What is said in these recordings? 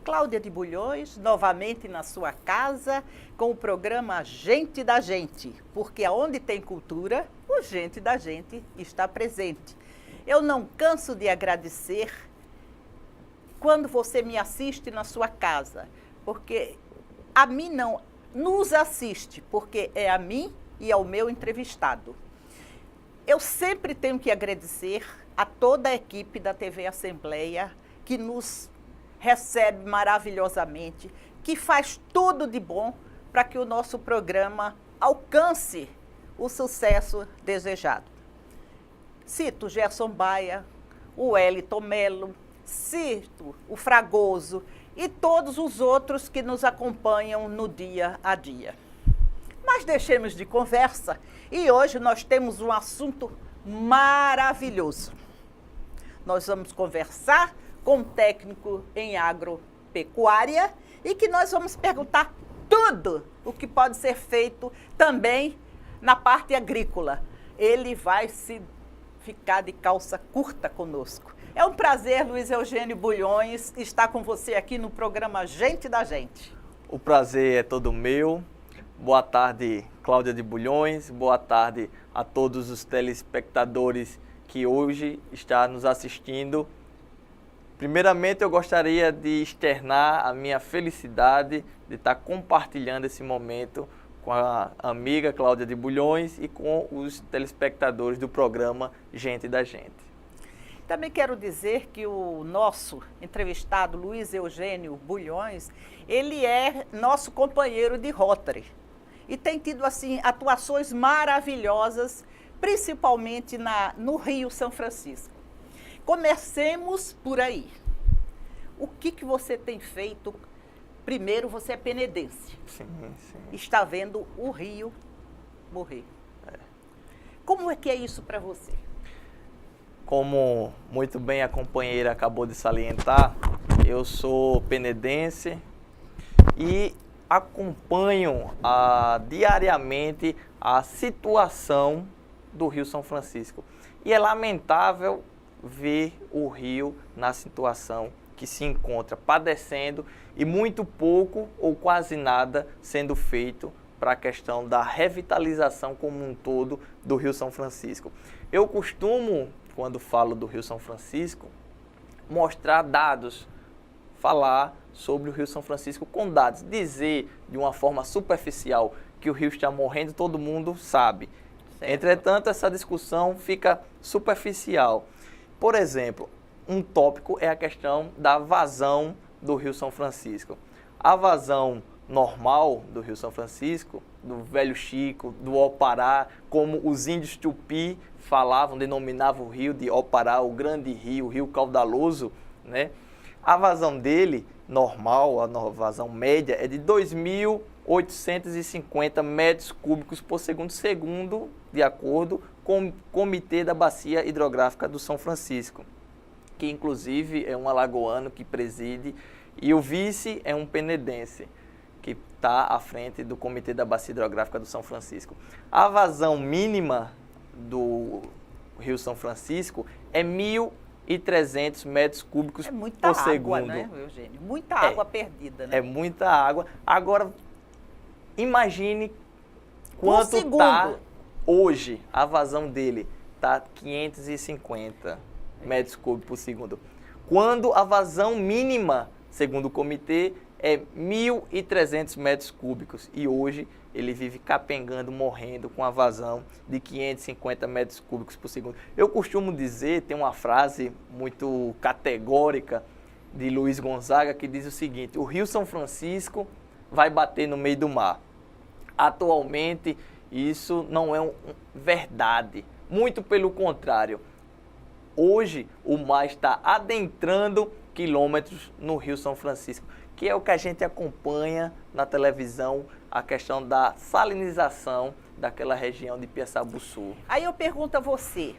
Cláudia de Bulhões, novamente na sua casa, com o programa Gente da Gente, porque aonde tem cultura, o Gente da Gente está presente. Eu não canso de agradecer quando você me assiste na sua casa, porque a mim não, nos assiste, porque é a mim e ao meu entrevistado. Eu sempre tenho que agradecer a toda a equipe da TV Assembleia, que nos recebe maravilhosamente, que faz tudo de bom para que o nosso programa alcance o sucesso desejado. Cito Gerson Baia, o Wellington Melo, cito o Fragoso e todos os outros que nos acompanham no dia a dia. Mas deixemos de conversa e hoje nós temos um assunto maravilhoso. Nós vamos conversar com um técnico em agropecuária e que nós vamos perguntar tudo o que pode ser feito também na parte agrícola. Ele vai ficar de calça curta conosco. É um prazer, Luiz Eugênio Bulhões, estar com você aqui no programa Gente da Gente. O prazer é todo meu. Boa tarde, Cláudia de Bulhões. Boa tarde a todos os telespectadores que hoje estão nos assistindo. Primeiramente, eu gostaria de externar a minha felicidade de estar compartilhando esse momento com a amiga Cláudia de Bulhões e com os telespectadores do programa Gente da Gente. Também quero dizer que o nosso entrevistado, Luiz Eugênio Bulhões, ele é nosso companheiro de Rotary e tem tido assim atuações maravilhosas, principalmente no Rio São Francisco. Comecemos por aí. O que você tem feito? Primeiro, você é penedense. Sim. Está vendo o rio morrer. Como é que é isso para você? Como muito bem a companheira acabou de salientar, eu sou penedense e acompanho diariamente a situação do Rio São Francisco. E é lamentável ver o rio na situação que se encontra, padecendo e muito pouco ou quase nada sendo feito para a questão da revitalização como um todo do Rio São Francisco. Eu costumo, quando falo do Rio São Francisco, mostrar dados, falar sobre o Rio São Francisco com dados, dizer de uma forma superficial que o rio está morrendo, todo mundo sabe. Certo. Entretanto, essa discussão fica superficial. Por exemplo, um tópico é a questão da vazão do Rio São Francisco. A vazão normal do Rio São Francisco, do Velho Chico, do Opará, como os índios Tupi falavam, denominavam o rio de Opará, o grande rio, o rio caudaloso, né? A vazão dele, normal, a vazão média, é de 2.850 metros cúbicos por segundo, de acordo com o Comitê da Bacia Hidrográfica do São Francisco, que inclusive é um alagoano que preside, e o vice é um penedense, que está à frente do Comitê da Bacia Hidrográfica do São Francisco. A vazão mínima do Rio São Francisco é 1.300 metros cúbicos por segundo. É muita água, né, Eugênio? Muita água perdida, né? É muita água. Agora, imagine quanto está hoje a vazão dele. Está 550 metros cúbicos por segundo. Quando a vazão mínima, segundo o comitê, é 1.300 metros cúbicos. E hoje ele vive capengando, morrendo com a vazão de 550 metros cúbicos por segundo. Eu costumo dizer, tem uma frase muito categórica de Luiz Gonzaga que diz o seguinte: o Rio São Francisco vai bater no meio do mar. Atualmente, isso não é verdade. Muito pelo contrário. Hoje, o mar está adentrando quilômetros no Rio São Francisco, que é o que a gente acompanha na televisão, a questão da salinização daquela região de Piaçabuçu. Aí eu pergunto a você,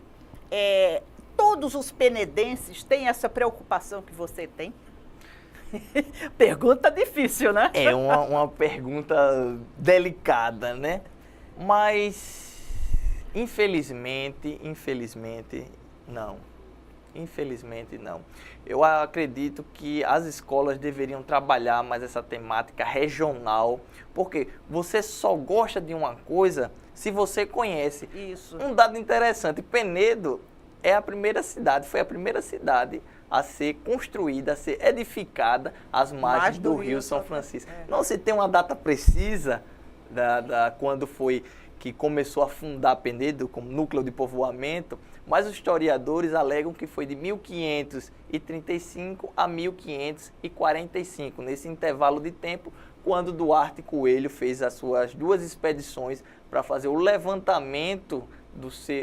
todos os penedenses têm essa preocupação que você tem? Pergunta difícil, né? É uma pergunta delicada, né? Mas, infelizmente, não. Infelizmente não. Eu acredito que as escolas deveriam trabalhar mais essa temática regional, porque você só gosta de uma coisa se você conhece. Isso. Um dado interessante, Penedo é a primeira cidade, foi a primeira cidade a ser construída, a ser edificada às margens do Rio São Francisco. Não se tem uma data precisa quando foi que começou a fundar Penedo como núcleo de povoamento, mas os historiadores alegam que foi de 1535 a 1545, nesse intervalo de tempo, quando Duarte Coelho fez as suas 2 expedições para fazer o levantamento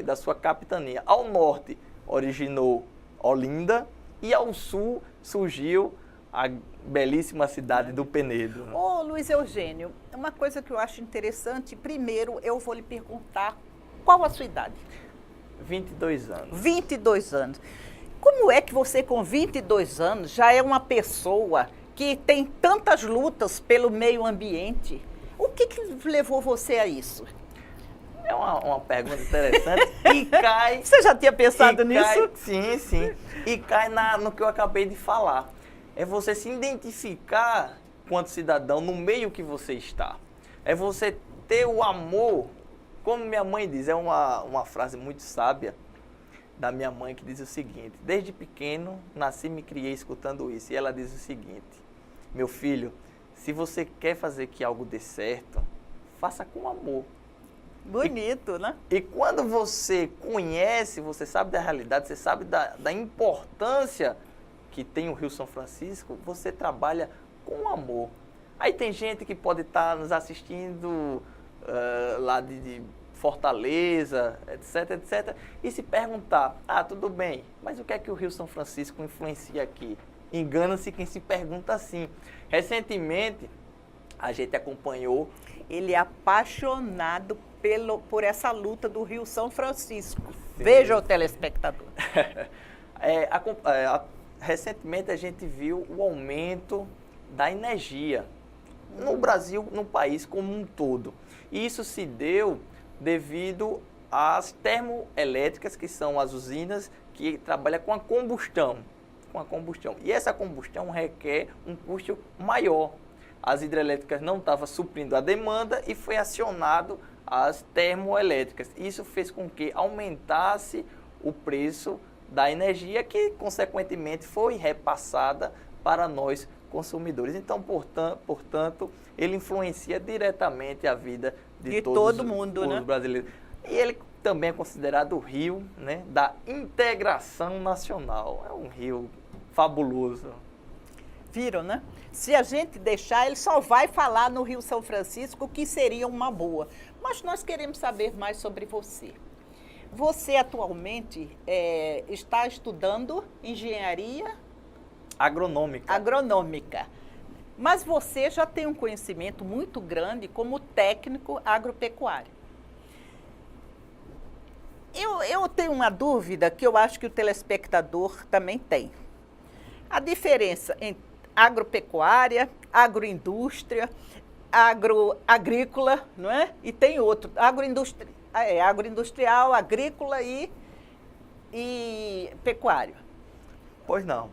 da sua capitania. Ao norte originou Olinda e ao sul surgiu a belíssima cidade do Penedo. Ô, Luiz Eugênio, uma coisa que eu acho interessante, primeiro eu vou lhe perguntar qual a sua idade? 22 anos. 22 anos. Como é que você com 22 anos já é uma pessoa que tem tantas lutas pelo meio ambiente? O que levou você a isso? É uma pergunta interessante e cai... Você já tinha pensado nisso? Sim, sim. E cai no que eu acabei de falar. É você se identificar quanto cidadão no meio que você está. É você ter o amor, como minha mãe diz, é uma frase muito sábia da minha mãe que diz o seguinte: desde pequeno, nasci e me criei escutando isso. E ela diz o seguinte: meu filho, se você quer fazer que algo dê certo, faça com amor. Bonito, né? E quando você conhece, você sabe da realidade, você sabe da importância que tem o Rio São Francisco, você trabalha com amor. Aí tem gente que pode estar nos assistindo lá de Fortaleza, etc, etc, e se perguntar, tudo bem, mas o que é que o Rio São Francisco influencia aqui? Engana-se quem se pergunta assim. Recentemente, a gente acompanhou... Ele é apaixonado por essa luta do Rio São Francisco. Sim. Veja o telespectador. Recentemente a gente viu o aumento da energia no Brasil, no país como um todo. E isso se deu devido às termoelétricas, que são as usinas que trabalham com a combustão. E essa combustão requer um custo maior. As hidrelétricas não estavam suprindo a demanda e foi acionado as termoelétricas. Isso fez com que aumentasse o preço da energia, que consequentemente foi repassada para nós consumidores. Então, portanto, ele influencia diretamente a vida de todos os brasileiros. E ele também é considerado o rio, né, da integração nacional. É um rio fabuloso. Viram, né? Se a gente deixar, ele só vai falar no Rio São Francisco, que seria uma boa. Mas nós queremos saber mais sobre você. Você atualmente está estudando engenharia agronômica. Mas você já tem um conhecimento muito grande como técnico agropecuário. Eu tenho uma dúvida que eu acho que o telespectador também tem. A diferença entre agropecuária, agroindústria, agrícola, não é? E tem outro, agroindustrial, agrícola e pecuário. Pois não.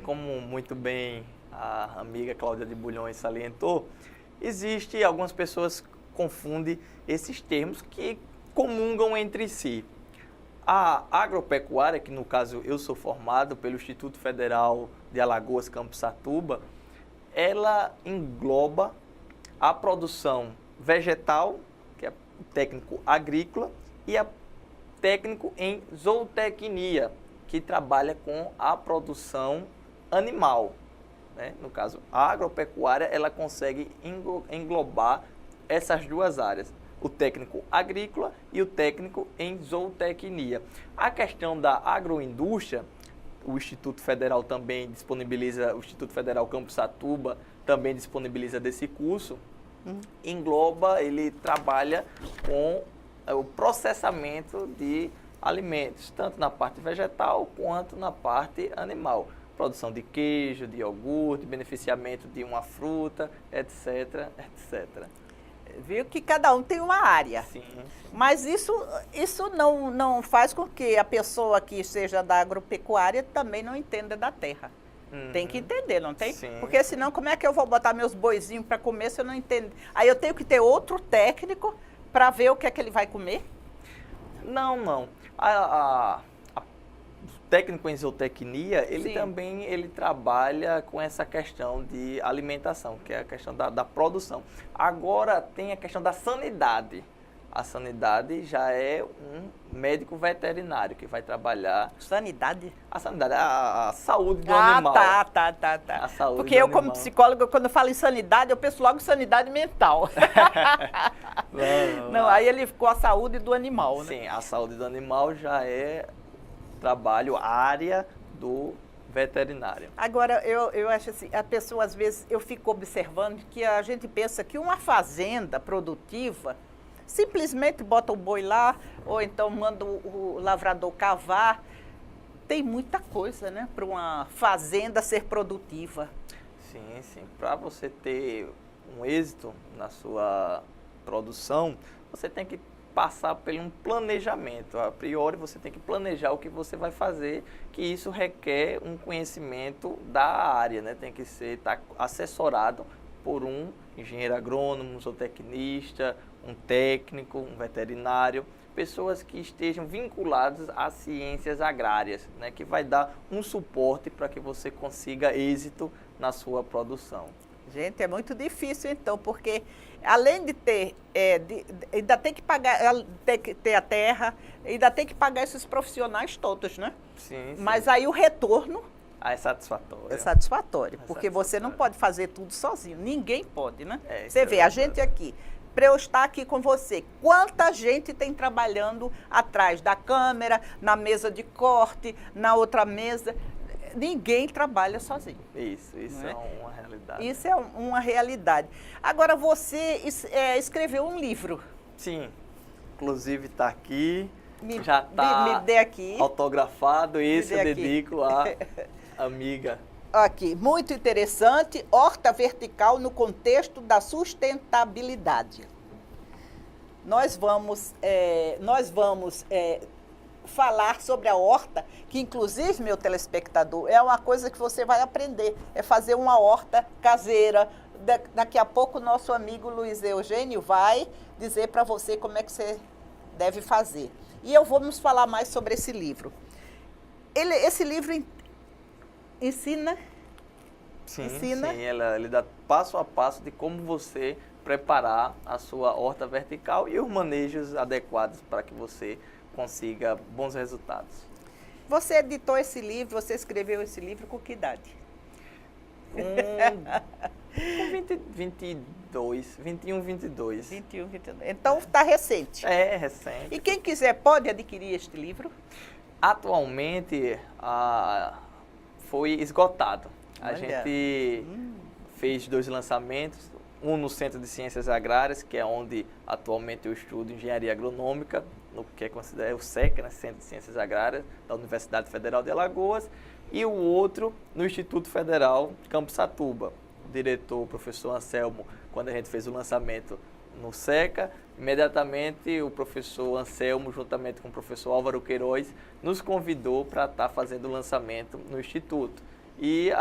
Como muito bem a amiga Cláudia de Bulhões salientou, algumas pessoas confundem esses termos que comungam entre si. A agropecuária, que no caso eu sou formado pelo Instituto Federal de Alagoas, Campus Satuba, ela engloba a produção vegetal, que é o técnico agrícola, e a técnico em zootecnia, que trabalha com a produção animal, né? No caso, a agropecuária, ela consegue englobar essas duas áreas, o técnico agrícola e o técnico em zootecnia. A questão da agroindústria, o Instituto Federal também disponibiliza, o Instituto Federal Campus Satuba também disponibiliza desse curso, engloba, ele trabalha com o processamento de alimentos, tanto na parte vegetal quanto na parte animal. Produção de queijo, de iogurte, beneficiamento de uma fruta, etc, etc. Viu que cada um tem uma área. Sim. Mas isso não faz com que a pessoa que seja da agropecuária também não entenda da terra. Tem que entender, não tem? Sim. Porque senão como é que eu vou botar meus boizinhos para comer se eu não entendo? Aí eu tenho que ter outro técnico para ver o que é que ele vai comer? Não. O técnico em zootecnia, ele trabalha com essa questão de alimentação, que é a questão da produção. Agora tem a questão da sanidade. A sanidade já é um médico veterinário que vai trabalhar... Sanidade? A sanidade, a saúde do animal. Tá. A saúde Porque do eu, animal. como psicóloga, quando eu falo em sanidade, eu penso logo em sanidade mental. Não, aí ele ficou a saúde do animal, né? Sim, a saúde do animal já é trabalho, área do veterinário. Agora, eu acho assim, a pessoa, às vezes, eu fico observando que a gente pensa que uma fazenda produtiva simplesmente bota o boi lá, ou então manda o lavrador cavar. Tem muita coisa, né, para uma fazenda ser produtiva. Sim. Para você ter um êxito na sua produção, você tem que passar por um planejamento. A priori, você tem que planejar o que você vai fazer, que isso requer um conhecimento da área, né? Tem que estar assessorado por um engenheiro agrônomo, um zootecnista, um técnico, um veterinário, pessoas que estejam vinculadas às ciências agrárias, né? Que vai dar um suporte para que você consiga êxito na sua produção. Gente, é muito difícil então, porque além de ter, ainda tem que pagar, tem que ter a terra, ainda tem que pagar esses profissionais todos, né? Sim. Mas aí o retorno é satisfatório. É satisfatório, porque você não pode fazer tudo sozinho, ninguém pode, né? Você vê, a gente aqui, para eu estar aqui com você, quanta gente tem trabalhando atrás da câmera, na mesa de corte, na outra mesa. Ninguém trabalha sozinho. Isso é uma realidade. Isso é uma realidade. Agora, você escreveu um livro. Sim, inclusive está aqui, me está aqui. Autografado, esse eu dedico à amiga. Aqui, muito interessante, horta vertical no contexto da sustentabilidade. Nós vamos falar sobre a horta, que inclusive, meu telespectador, é uma coisa que você vai aprender, é fazer uma horta caseira. Daqui a pouco o nosso amigo Luiz Eugênio vai dizer para você como é que você deve fazer. E vamos falar mais sobre esse livro. Esse livro ensina? Sim, ele dá passo a passo de como você preparar a sua horta vertical e os manejos adequados para que você consiga bons resultados. Você editou esse livro, você escreveu esse livro com que idade? Com 22. 21, 22. Então está recente. É, recente. E quem quiser pode adquirir este livro? Atualmente foi esgotado. A gente fez 2 lançamentos, um no Centro de Ciências Agrárias, que é onde atualmente eu estudo Engenharia Agronômica, no que é considerado o SECA, né, Centro de Ciências Agrárias, da Universidade Federal de Alagoas, e o outro no Instituto Federal de Campos-Satuba. O diretor, o professor Anselmo, quando a gente fez o lançamento no SECA, imediatamente o professor Anselmo, juntamente com o professor Álvaro Queiroz, nos convidou para estar fazendo o lançamento no Instituto. E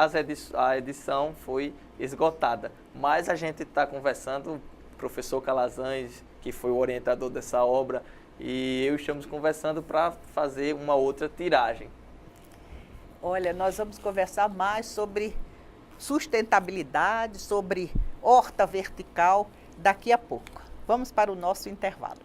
a edição foi esgotada. Mas a gente está conversando, o professor Calazans, que foi o orientador dessa obra, e eu estamos conversando para fazer uma outra tiragem. Olha, nós vamos conversar mais sobre sustentabilidade, sobre horta vertical daqui a pouco. Vamos para o nosso intervalo.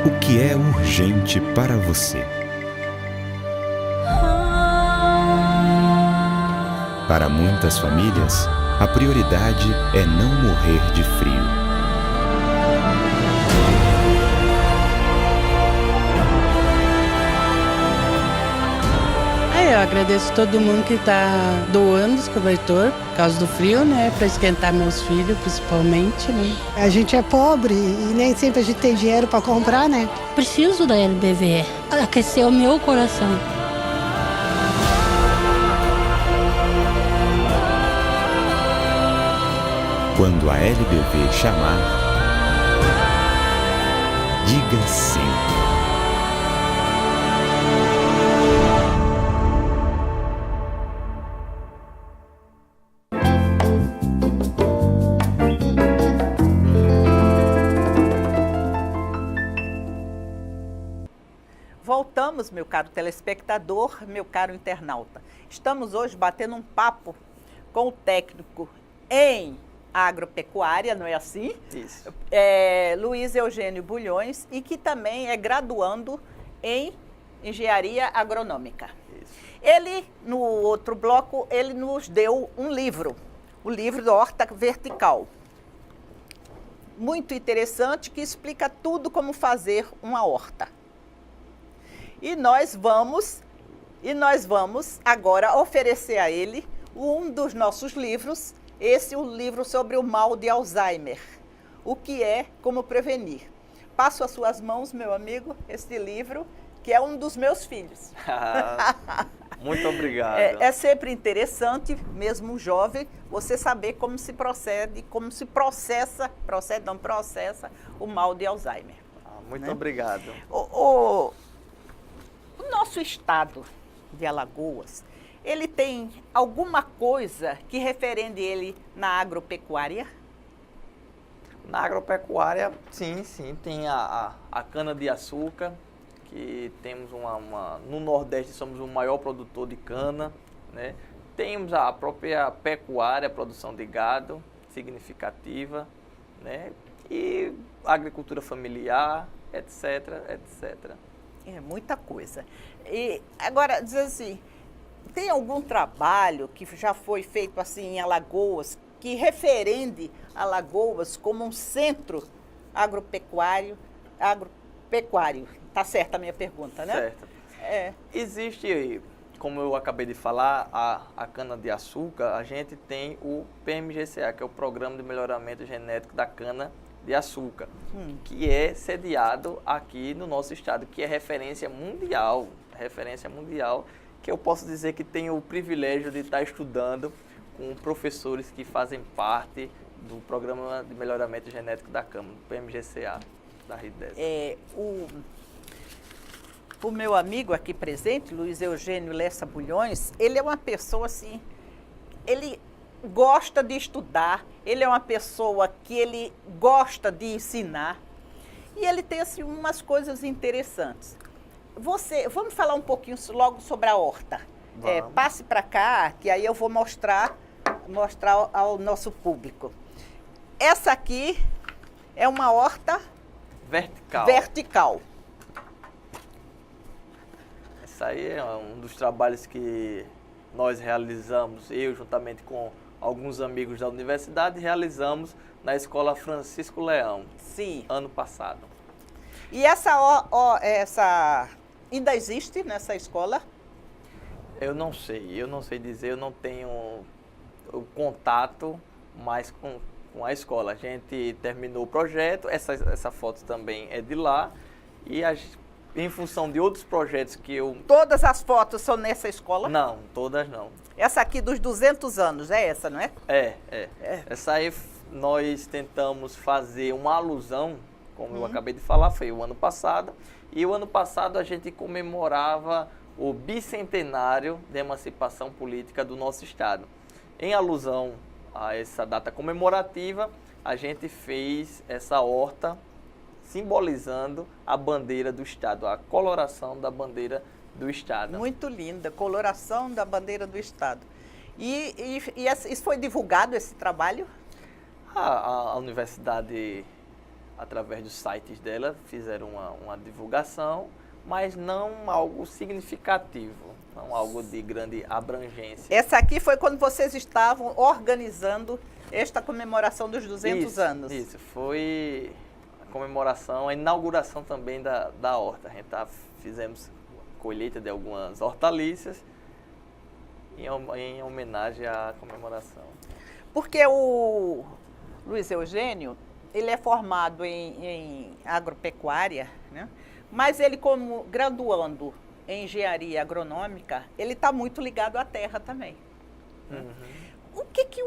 O que é urgente para você? Para muitas famílias, a prioridade é não morrer de frio. A Agradeço todo mundo que está doando os cobertores, por causa do frio, né? Para esquentar meus filhos, principalmente, né? A gente é pobre e nem sempre a gente tem dinheiro para comprar, né? Preciso da LBV. Aqueceu o meu coração. Quando a LBV chamar, diga sim. Voltamos, meu caro telespectador, meu caro internauta. Estamos hoje batendo um papo com o técnico em agropecuária, não é assim? Isso. Luiz Eugênio Bulhões, e que também é graduando em engenharia agronômica. Isso. Ele, no outro bloco, ele nos deu um livro, o livro da Horta Vertical. Muito interessante, que explica tudo como fazer uma horta. E nós vamos agora oferecer a ele um dos nossos livros, o livro sobre o mal de Alzheimer. O que é, como prevenir. Passo às suas mãos, meu amigo, este livro, que é um dos meus filhos. Muito obrigado. É sempre interessante, mesmo jovem, você saber como se processa o mal de Alzheimer. Muito obrigado. O nosso estado de Alagoas, ele tem alguma coisa que referende ele na agropecuária? Na agropecuária, sim, tem a cana-de-açúcar, que temos no Nordeste somos o maior produtor de cana, né? Temos a própria pecuária, a produção de gado significativa, né? E agricultura familiar, etc. É muita coisa. E agora, dizer assim, tem algum trabalho que já foi feito assim em Alagoas, que referende Alagoas como um centro agropecuário? Tá certa a minha pergunta, né? Certo. Existe, como eu acabei de falar, a cana-de-açúcar, a gente tem o PMGCA, que é o Programa de Melhoramento Genético da Cana-de-Açúcar, que é sediado aqui no nosso estado, que é referência mundial, que eu posso dizer que tenho o privilégio de estar estudando com professores que fazem parte do Programa de Melhoramento Genético da Câmara, do PMGCA, da RIDES. O meu amigo aqui presente, Luiz Eugênio Lessa Bulhões, ele é uma pessoa assim, ele gosta de estudar, ele é uma pessoa que ele gosta de ensinar e ele tem assim umas coisas interessantes. Vamos falar um pouquinho logo sobre a horta. Passe para cá, que aí eu vou mostrar ao nosso público. Essa aqui é uma horta vertical. Isso aí é um dos trabalhos que nós realizamos, eu juntamente com alguns amigos da universidade, realizamos na Escola Francisco Leão. Sim. Ano passado. E essa ainda existe nessa escola? Eu não sei dizer, eu não tenho o contato mais com a escola. A gente terminou o projeto, essa foto também é de lá, e em função de outros projetos que eu... Todas as fotos são nessa escola? Não, todas não. Essa aqui dos 200 anos, é essa, não é? Essa aí nós tentamos fazer uma alusão, como eu acabei de falar, foi o ano passado. E o ano passado a gente comemorava o bicentenário de emancipação política do nosso estado. Em alusão a essa data comemorativa, a gente fez essa horta simbolizando a bandeira do estado, a coloração da bandeira do estado. Muito linda, coloração da bandeira do estado. E isso foi divulgado, esse trabalho? A universidade, através dos sites dela, fizeram uma divulgação, mas não algo significativo, não algo de grande abrangência. Essa aqui foi quando vocês estavam organizando esta comemoração dos 200 anos. Isso, foi a comemoração, a inauguração também da horta. A gente fizemos colheita de algumas hortaliças em homenagem à comemoração. Porque o Luiz Eugênio, ele é formado em agropecuária, né? Mas ele, como graduando em engenharia agronômica, ele está muito ligado à terra também. O que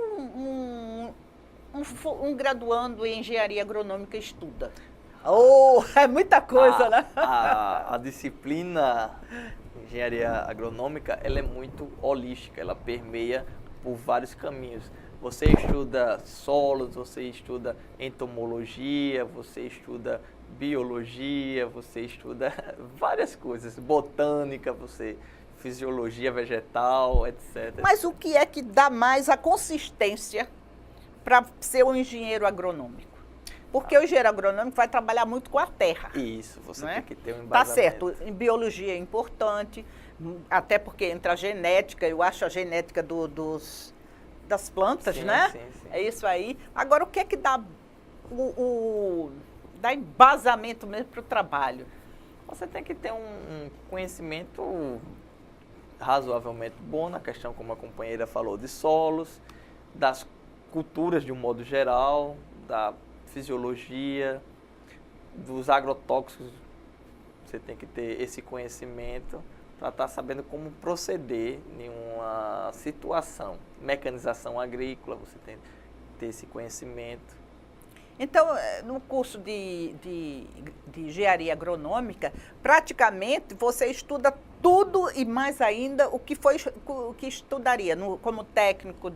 um graduando em engenharia agronômica estuda? Oh, é muita coisa, né? A disciplina engenharia agronômica, ela é muito holística, ela permeia por vários caminhos. Você estuda solos, você estuda entomologia, você estuda biologia, você estuda várias coisas, botânica, fisiologia vegetal, etc. Mas o que é que dá mais a consistência para ser um engenheiro agronômico? Porque o engenheiro agronômico vai trabalhar muito com a terra. Isso, você não é? tem que ter um Tá embasamento. certo, em biologia é importante, até porque entra a genética, eu acho a genética das plantas, Sim, né? sim, sim. É isso aí. Agora, o que é que dá dá embasamento mesmo para o trabalho? Você tem que ter um conhecimento razoavelmente bom na questão, como a companheira falou, de solos, das culturas de um modo geral, da fisiologia, dos agrotóxicos. Você tem que ter esse conhecimento para estar sabendo como proceder em uma situação. Mecanização agrícola, você tem que ter esse conhecimento. Então, no curso de engenharia agronômica, praticamente você estuda tudo e mais ainda o que estudaria como técnico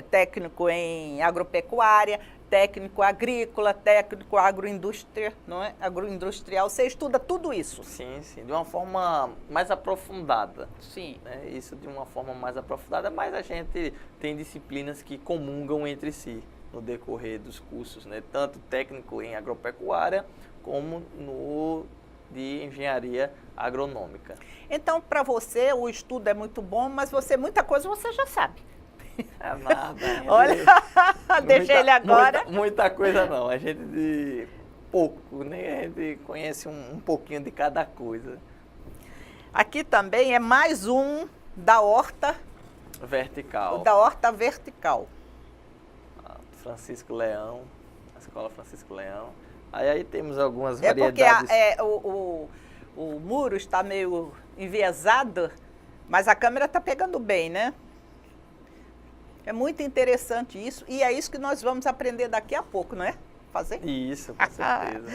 técnico em agropecuária, técnico agrícola, técnico agroindústria, não é? Agroindustrial. Você estuda tudo isso? Sim, sim, de uma forma mais aprofundada. Sim. Né? Isso de uma forma mais aprofundada, mas a gente tem disciplinas que comungam entre si no decorrer dos cursos, né? Tanto técnico em agropecuária como no de engenharia agronômica. Então, para você, o estudo é muito bom, mas muita coisa você já sabe. É nada. Olha, deixa ele agora. Muita coisa não, a gente de pouco, né? A gente conhece um pouquinho de cada coisa. Aqui também é mais um da horta Vertical. Da horta vertical. Francisco Leão, a escola Francisco Leão. Aí temos algumas É porque variedades. o muro está meio enviesado, mas a câmera está pegando bem, né? É muito interessante isso, e é isso que nós vamos aprender daqui a pouco, não é? Fazer? Isso, com certeza.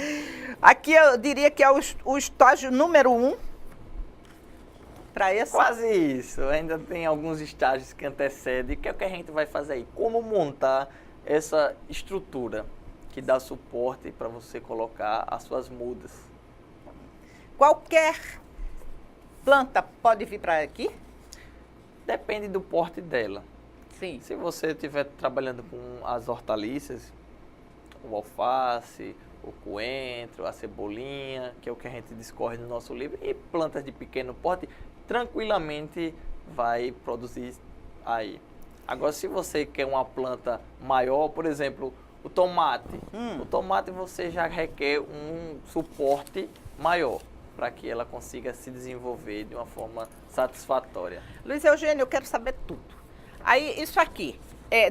Aqui eu diria que é o estágio número 1 para esse. Quase isso. Ainda tem alguns estágios que antecedem. O que é que a gente vai fazer aí? Como montar essa estrutura que dá suporte para você colocar as suas mudas. Qualquer planta pode vir para aqui? Depende do porte dela. Sim. Se você estiver trabalhando com as hortaliças, o alface, o coentro, a cebolinha, que é o que a gente discorre no nosso livro, e plantas de pequeno porte, tranquilamente vai produzir aí. Agora, se você quer uma planta maior, por exemplo, o tomate. O tomate você já requer um suporte maior para que ela consiga se desenvolver de uma forma satisfatória. Luiz Eugênio, eu quero saber tudo. Aí, isso aqui,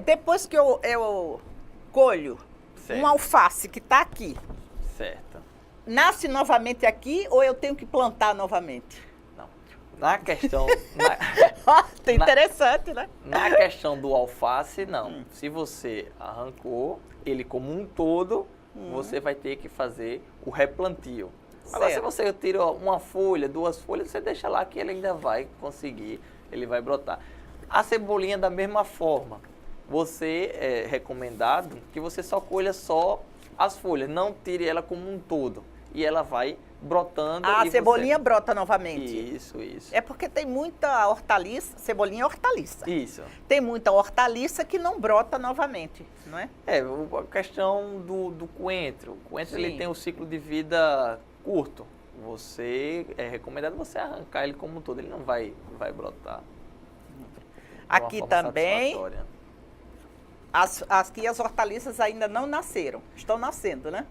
depois que eu colho Certo. um alface que está aqui, Certo. nasce novamente aqui ou eu tenho que plantar novamente? Não. Na questão... Tá interessante, né? Na questão do alface, não. Se você arrancou ele como um todo, você vai ter que fazer o replantio. Agora, se você tira uma folha, 2 folhas, você deixa lá que ele ainda vai conseguir, ele vai brotar. A cebolinha da mesma forma. Você é recomendado que você só colha só as folhas, não tire ela como um todo. E ela vai brotando. A cebolinha brota novamente. Isso. É porque tem muita hortaliça, cebolinha é hortaliça. Isso. Tem muita hortaliça que não brota novamente, não é? A questão do coentro. O coentro ele Sim. tem um ciclo de vida curto. É recomendado você arrancar ele como um todo, ele não vai brotar. Aqui também, aqui as hortaliças ainda não nasceram, estão nascendo, né?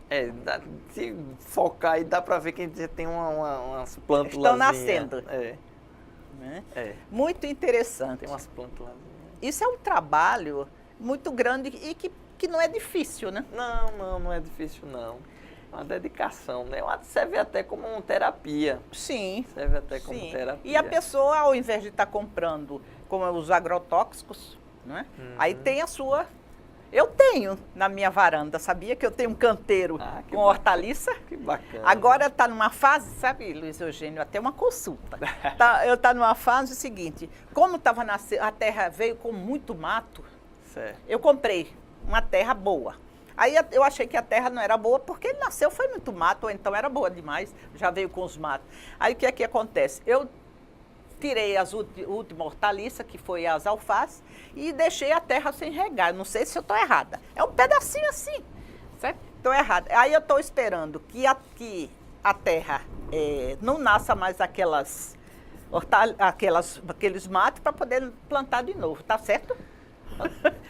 Se focar aí, dá pra ver que a gente já tem umas plantas. Estão nascendo. né? Muito interessante. Tem umas plantas lá. Isso é um trabalho muito grande e que não é difícil, né? Não é difícil, não. Uma dedicação, né? Serve até como uma terapia. Sim. Serve até como terapia. E a pessoa, ao invés de estar comprando como os agrotóxicos, né? Aí tem a sua... Eu tenho na minha varanda, sabia que eu tenho um canteiro com hortaliça? Que bacana. Agora está numa fase, sabe, Luiz Eugênio, até uma consulta. Eu está numa fase seguinte, como estava a terra veio com muito mato, certo. Eu comprei uma terra boa. Aí eu achei que a terra não era boa porque ele nasceu, foi muito mato, ou então era boa demais, já veio com os matos. Aí o que é que acontece? Eu tirei as últimas hortaliças, que foi as alfaces, e deixei a terra sem regar. Não sei se eu estou errada. É um pedacinho assim, certo? Estou errada. Aí eu estou esperando que a terra não nasça mais aqueles matos para poder plantar de novo, tá certo?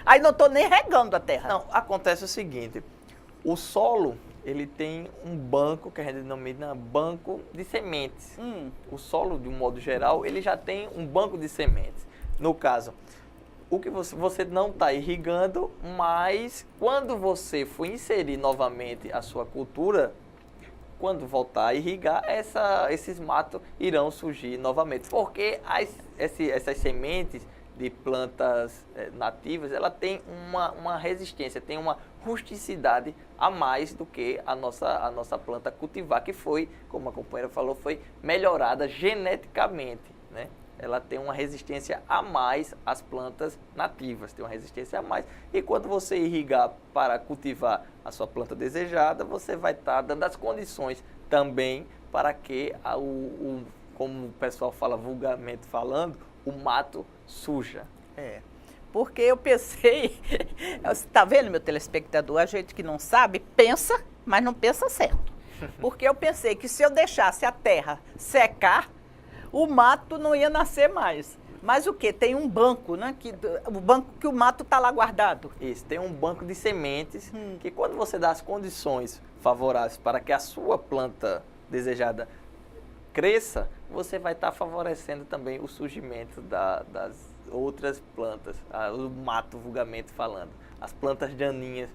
Aí não estou nem regando a terra. Não, acontece o seguinte, o solo, ele tem um banco, que a gente denomina banco de sementes. O solo, de um modo geral, ele já tem um banco de sementes. No caso, o que você não está irrigando, mas quando você for inserir novamente a sua cultura, quando voltar a irrigar, esses matos irão surgir novamente. Porque essas sementes de plantas nativas, ela tem uma resistência, tem uma rusticidade a mais do que a nossa planta cultivar, que foi, como a companheira falou, foi melhorada geneticamente, né? Ela tem uma resistência a mais às plantas nativas, tem uma resistência a mais. E quando você irrigar para cultivar a sua planta desejada, você vai estar dando as condições também para que, como o pessoal fala vulgarmente falando, o mato suja. Porque eu pensei, está vendo, meu telespectador, a gente que não sabe, pensa, mas não pensa certo. Porque eu pensei que se eu deixasse a terra secar, o mato não ia nascer mais. Mas o quê? Tem um banco, né? O banco que o mato está lá guardado. Isso, tem um banco de sementes que quando você dá as condições favoráveis para que a sua planta desejada cresça, você vai estar favorecendo também o surgimento das outras plantas, o mato, vulgarmente falando, as plantas daninhas.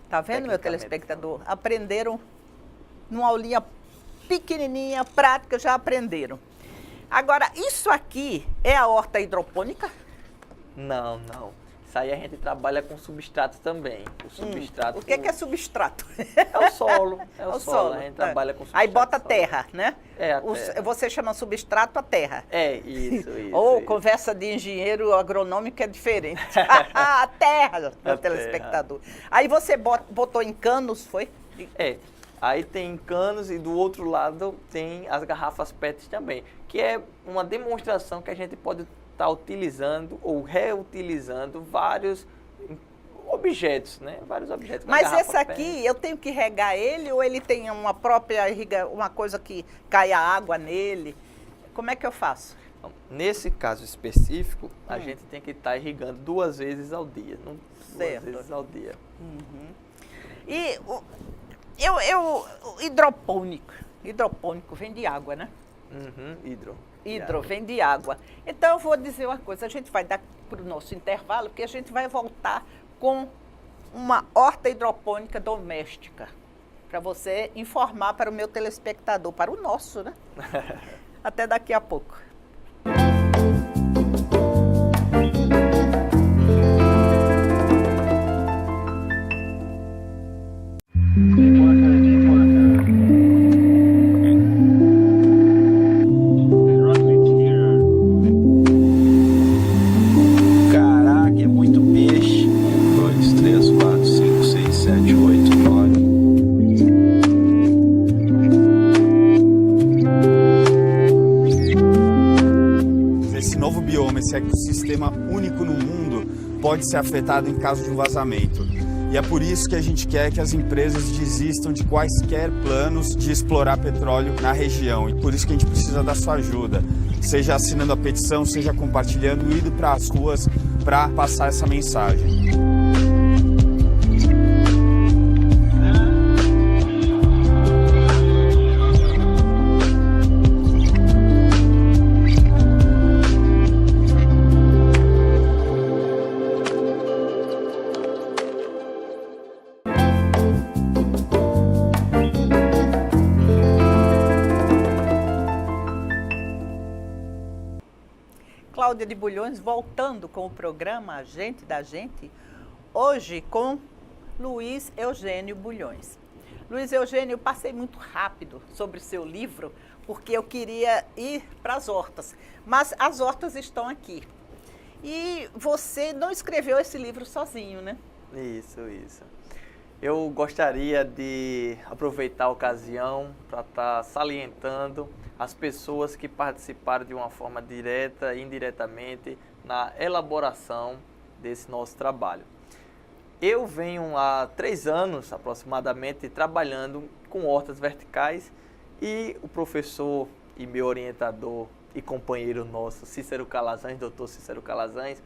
Tá vendo, meu telespectador? Aprenderam numa aulinha pequenininha, prática, já aprenderam. Agora, isso aqui é a horta hidropônica? Não. Isso aí a gente trabalha com substrato também. O substrato... O que é substrato? É o solo. É o solo. A gente trabalha com substrato. Aí bota terra, né? A terra. Você chama substrato a terra. Isso. Ou conversa de engenheiro agronômico é diferente. A terra, meu telespectador. Aí você botou em canos, foi? Aí tem canos e do outro lado tem as garrafas PET também, que é uma demonstração que a gente pode estar utilizando ou reutilizando vários objetos, né? Vários objetos. Mas esse aqui, eu tenho que regar ele ou ele tem uma própria uma coisa que cai a água nele? Como é que eu faço? Então, nesse caso específico, a gente tem que estar irrigando 2 vezes ao dia. Certo. 2 vezes ao dia. E o hidropônico vem de água, né? Hidro vem de água. Então eu vou dizer uma coisa, a gente vai dar para o nosso intervalo, porque a gente vai voltar com uma horta hidropônica doméstica, para você informar para o meu telespectador, para o nosso, né? Até daqui a pouco. Caraca, é muito peixe. 2, 3, 4, 5, 6, 7, 8, 9. Esse novo bioma, esse ecossistema único no mundo, pode ser afetado em caso de um vazamento. E é por isso que a gente quer que as empresas desistam de quaisquer planos de explorar petróleo na região. E por isso que a gente precisa da sua ajuda. Seja assinando a petição, seja compartilhando, indo para as ruas para passar essa mensagem. Cláudia de Bulhões, voltando com o programa Gente da Gente, hoje com Luiz Eugênio Bulhões. Luiz Eugênio, eu passei muito rápido sobre o seu livro, porque eu queria ir para as hortas, mas as hortas estão aqui. E você não escreveu esse livro sozinho, né? Isso. Eu gostaria de aproveitar a ocasião para estar salientando as pessoas que participaram de uma forma direta e indiretamente na elaboração desse nosso trabalho. Eu venho há 3 anos aproximadamente trabalhando com hortas verticais e o professor e meu orientador e companheiro nosso, Cícero Calazans, doutor Cícero Calazans.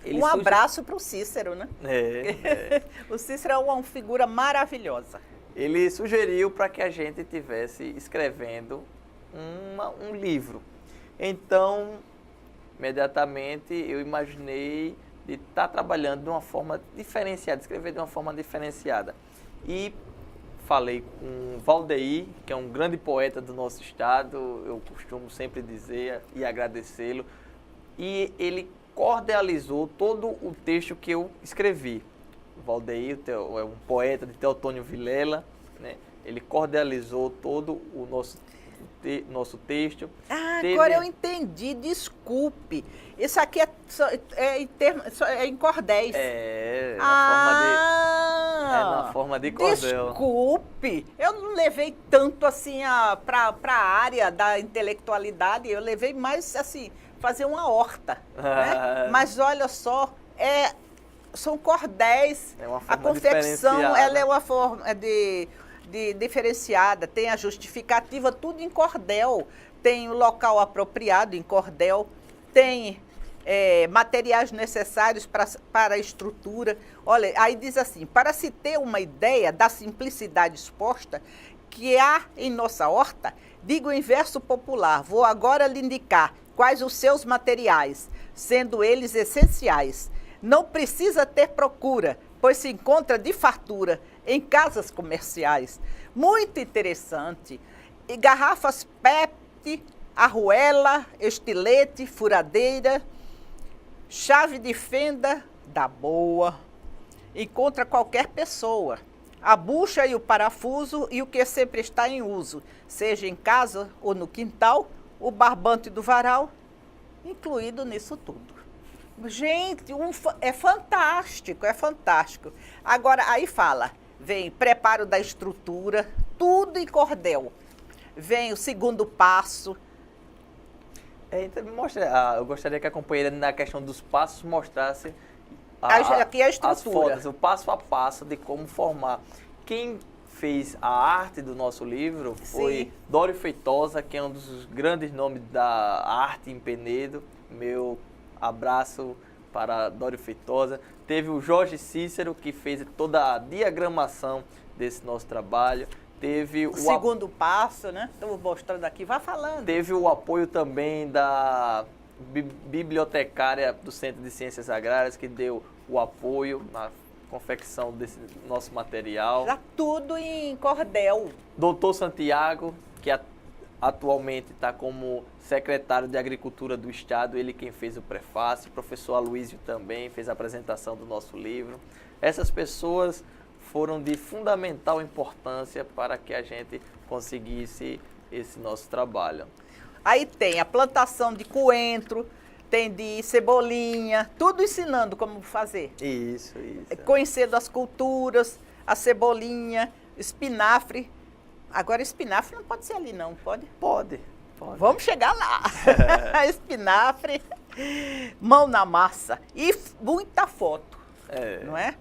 Um abraço para o Cícero, né? É. O Cícero é uma figura maravilhosa. Ele sugeriu para que a gente estivesse escrevendo um livro. Então, imediatamente eu imaginei de estar trabalhando de uma forma diferenciada, escrever de uma forma diferenciada. E falei com Valdeir, que é um grande poeta do nosso estado, eu costumo sempre dizer e agradecê-lo, e ele cordializou todo o texto que eu escrevi. Valdeir é um poeta de Teotônio Vilela, né? Ele cordializou todo o nosso texto. Agora eu entendi, desculpe. Isso aqui é em cordéis. É na forma de cordel. Desculpe, eu não levei tanto assim para a área da intelectualidade, eu levei mais assim, fazer uma horta. Né? Mas olha só, são cordéis. É uma a forma confecção ela é uma forma diferenciada, tem a justificativa, tudo em cordel, tem o local apropriado em cordel, tem materiais necessários para a estrutura. Olha, aí diz assim, para se ter uma ideia da simplicidade exposta que há em nossa horta, digo em verso popular, vou agora lhe indicar quais os seus materiais, sendo eles essenciais. Não precisa ter procura, pois se encontra de fartura em casas comerciais. Muito interessante. E garrafas PET, arruela, estilete, furadeira, chave de fenda da boa. Encontra qualquer pessoa. A bucha e o parafuso e o que sempre está em uso, seja em casa ou no quintal, o barbante do varal, incluído nisso tudo. Gente, é fantástico, é fantástico. Agora, aí fala, vem preparo da estrutura, tudo em cordel. Vem o segundo passo. Então, eu gostaria que a companheira, na questão dos passos, mostrasse aqui a estrutura. As fotos, o passo a passo de como formar. Quem fez a arte do nosso livro foi Dório Feitosa, que é um dos grandes nomes da arte em Penedo. Meu abraço para Dório Feitosa. Teve o Jorge Cícero, que fez toda a diagramação desse nosso trabalho. Teve o segundo passo, né? Estou mostrando aqui, vá falando. Teve o apoio também da bibliotecária do Centro de Ciências Agrárias, que deu o apoio na confecção desse nosso material. Tá tudo em cordel. Doutor Santiago, que atualmente está como secretário de Agricultura do Estado, ele quem fez o prefácio. O professor Aloísio também fez a apresentação do nosso livro. Essas pessoas foram de fundamental importância para que a gente conseguisse esse nosso trabalho. Aí tem a plantação de coentro, tem de cebolinha, tudo ensinando como fazer. Isso. Conhecendo as culturas, a cebolinha, espinafre. Agora, espinafre não pode ser ali não, pode? Pode. Vamos chegar lá. Espinafre, mão na massa e muita foto, não é?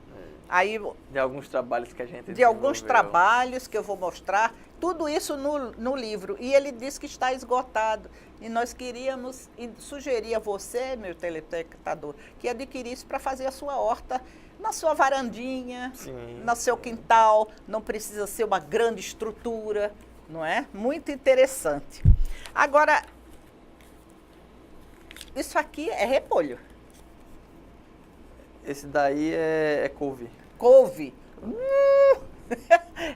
Aí, de alguns trabalhos que a gente desenvolveu. Alguns trabalhos que eu vou mostrar, tudo isso no livro. E ele diz que está esgotado. E nós queríamos sugerir a você, meu telespectador, que adquirisse para fazer a sua horta na sua varandinha, no seu quintal. Não precisa ser uma grande estrutura, não é? Muito interessante. Agora, isso aqui é repolho. Esse daí é couve. Couve.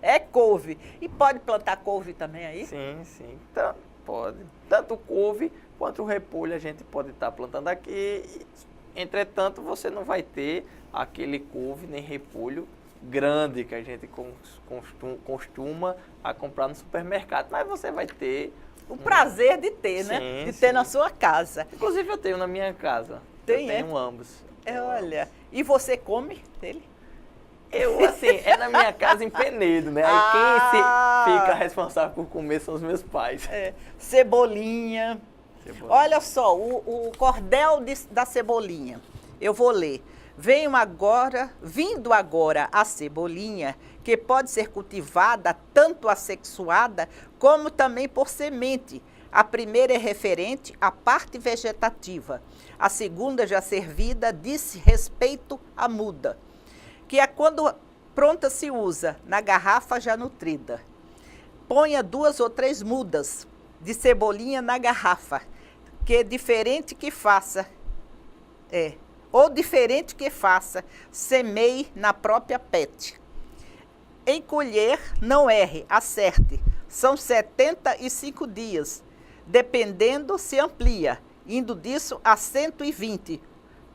É couve. E pode plantar couve também aí? Sim. Então, Pode. Tanto couve quanto o repolho a gente pode estar plantando aqui. Entretanto, você não vai ter aquele couve nem repolho grande que a gente costuma a comprar no supermercado. Mas você vai ter o prazer de ter, né? Sim, De ter sim. na sua casa. Inclusive eu tenho na minha casa. Tem, eu tenho ambos. Olha, e você come dele? Eu, assim, é na minha casa em Penedo, né? Aí quem fica responsável por comer são os meus pais. Cebolinha. Olha só, o cordel da cebolinha. Eu vou ler. Vindo agora a cebolinha, que pode ser cultivada tanto assexuada como também por semente. A primeira é referente à parte vegetativa. A segunda, já servida, diz respeito à muda, que é quando pronta se usa, na garrafa já nutrida. Ponha 2 ou 3 mudas de cebolinha na garrafa, que é diferente que faça, semeie na própria pete. Em colher, não erre, acerte. São 75 dias, dependendo se amplia, indo disso a 120,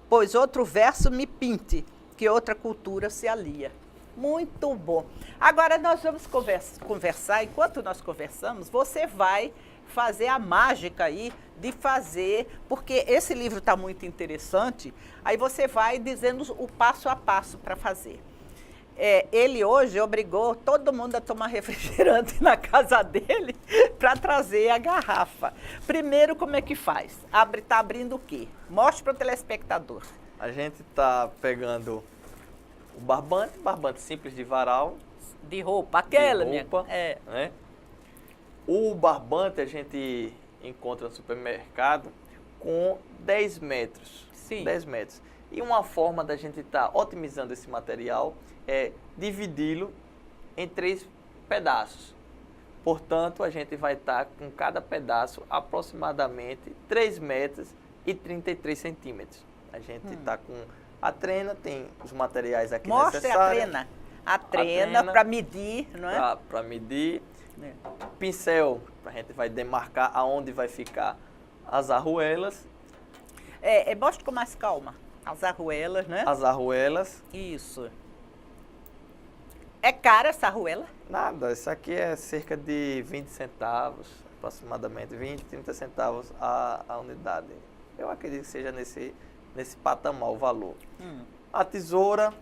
pois outro verso me pinte, que outra cultura se alia. Muito bom. Agora nós vamos conversar. Enquanto nós conversamos, você vai fazer a mágica aí de fazer, porque esse livro está muito interessante, aí você vai dizendo o passo a passo para fazer. Ele hoje obrigou todo mundo a tomar refrigerante na casa dele para trazer a garrafa. Primeiro, como é que faz? Está abrindo o quê? Mostre para o telespectador. A gente está pegando o barbante simples de varal. De roupa, aquela, de roupa, né? O barbante a gente encontra no supermercado com 10 metros. Sim. 10 metros. E uma forma da gente estar otimizando esse material é dividi-lo em 3 pedaços. Portanto, a gente vai estar com cada pedaço aproximadamente 3 metros e 33 centímetros. A gente está com a trena, tem os materiais aqui necessários. Mostre a trena para medir, não é? Para medir. Pincel, a gente vai demarcar aonde vai ficar as arruelas. Mostre com mais calma. As arruelas, né? As arruelas. Isso. É cara essa arruela? Nada, isso aqui é cerca de 20 centavos, aproximadamente 20, 30 centavos a unidade. Eu acredito que seja nesse patamar o valor. A tesoura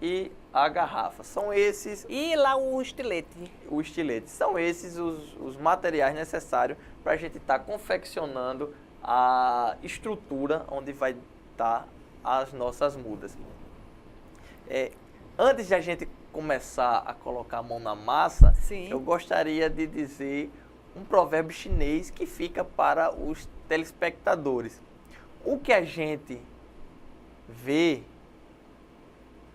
e a garrafa. São esses... E lá o estilete? O estilete. São esses os materiais necessários para a gente estar confeccionando a estrutura onde vai estar as nossas mudas. Antes de a gente começar a colocar a mão na massa, Sim. Eu gostaria de dizer um provérbio chinês que fica para os telespectadores. O que a gente vê,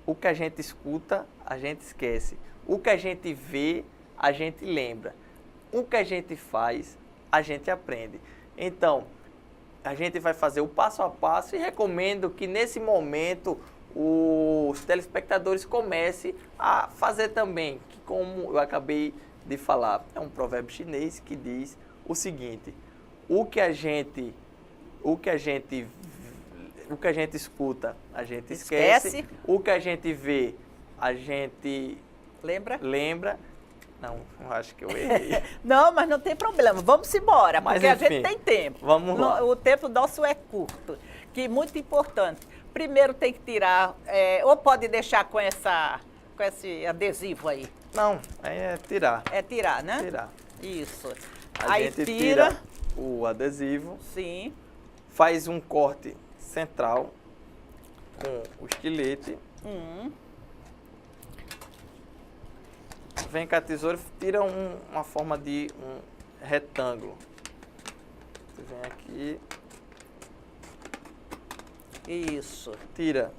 o que a gente escuta, a gente esquece. O que a gente vê, a gente lembra. O que a gente faz, a gente aprende. Então, a gente vai fazer o passo a passo e recomendo que nesse momento os telespectadores comecem a fazer também, que como eu acabei de falar, é um provérbio chinês que diz o seguinte: o que a gente escuta, a gente esquece. O que a gente vê, a gente lembra. Não, eu acho que eu errei. Não, mas não tem problema. Vamos embora, Mas, porque enfim, a gente tem tempo. Vamos lá. O tempo nosso é curto, que é muito importante. Primeiro tem que tirar, ou pode deixar com esse adesivo aí? Não, é tirar. É tirar, né? Tirar. Isso. A Aí gente tira o adesivo. Sim. Faz um corte central com o estilete. Vem com a tesoura e tira uma forma de um retângulo. Você vem aqui. Isso. Tira.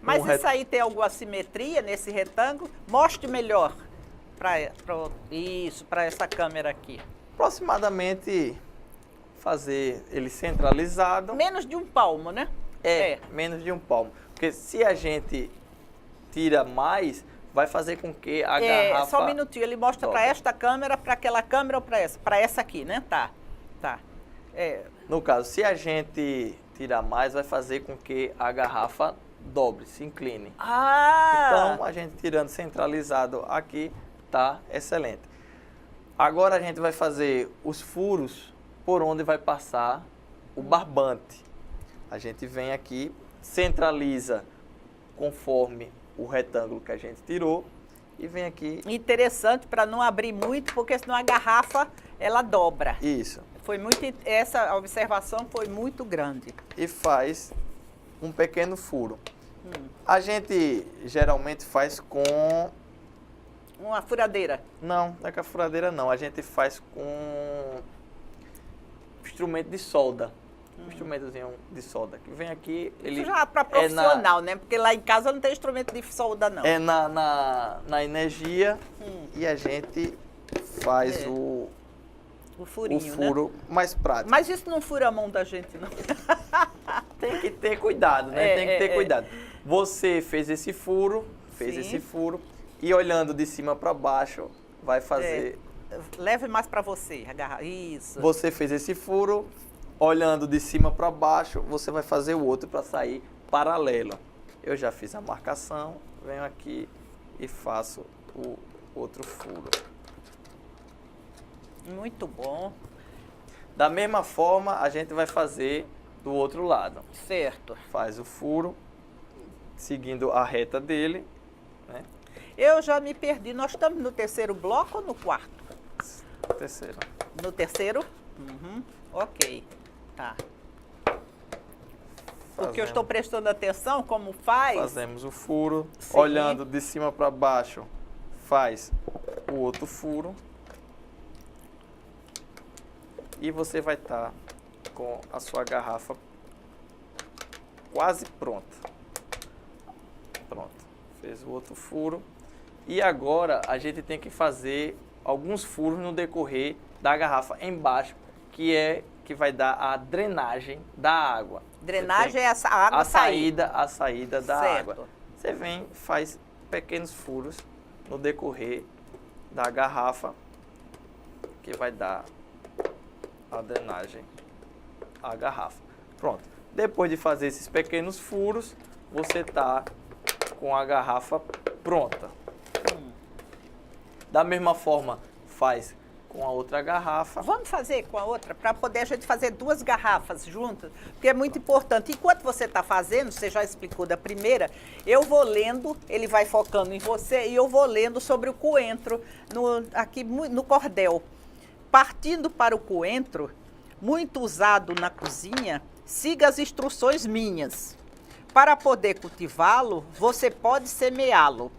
Mas isso aí tem alguma simetria nesse retângulo? Mostre melhor para essa câmera aqui. Aproximadamente fazer ele centralizado. Menos de um palmo, né? Menos de um palmo. Porque se a gente tira mais, vai fazer com que a garrafa... Só um minutinho, ele mostra para esta câmera, para aquela câmera ou para essa? Para essa aqui, né? Tá. No caso, se a gente tirar mais, vai fazer com que a garrafa dobre, se incline. Então, a gente tirando centralizado aqui, tá excelente. Agora a gente vai fazer os furos por onde vai passar o barbante. A gente vem aqui, centraliza conforme o retângulo que a gente tirou e vem aqui. Interessante para não abrir muito, porque senão a garrafa ela dobra. Isso. Essa observação foi muito grande. E faz um pequeno furo. A gente geralmente faz com... Uma furadeira. Não é com a furadeira não. A gente faz com instrumento de solda. Um instrumentozinho de solda. Que vem aqui... Isso já para profissional, né? Porque lá em casa não tem instrumento de solda, não. É na energia e a gente faz o furinho, furo, né? mais prático. Mas isso não fura a mão da gente, não. Tem que ter cuidado, né? Tem que ter cuidado. Você fez esse furo, e olhando de cima para baixo, vai fazer... Leve mais para você, agarra. Isso. Você fez esse furo, olhando de cima para baixo, você vai fazer o outro para sair paralelo. Eu já fiz a marcação, venho aqui e faço o outro furo. Muito bom. Da mesma forma, a gente vai fazer do outro lado. Certo. Faz o furo, seguindo a reta dele, né? Eu já me perdi. Nós estamos no terceiro bloco ou no quarto? Terceiro. No terceiro? Ok. Tá. Porque eu estou prestando atenção como faz. Fazemos o furo, Sim. olhando de cima para baixo, faz o outro furo. E você vai estar com a sua garrafa quase pronta. Pronto. Fez o outro furo. E agora a gente tem que fazer alguns furos no decorrer da garrafa embaixo, que vai dar a drenagem da água. Drenagem é a água a saída da certo. água. Você vem, faz pequenos furos no decorrer da garrafa, que vai dar a drenagem à garrafa. Pronto. Depois de fazer esses pequenos furos, você está com a garrafa pronta. Da mesma forma, faz com a outra garrafa. Vamos fazer com a outra, para poder a gente fazer duas garrafas juntas, porque é muito importante. Enquanto você está fazendo, você já explicou da primeira, eu vou lendo, ele vai focando em você, e eu vou lendo sobre o coentro aqui no cordel. Partindo para o coentro, muito usado na cozinha, siga as instruções minhas. Para poder cultivá-lo, você pode semeá-lo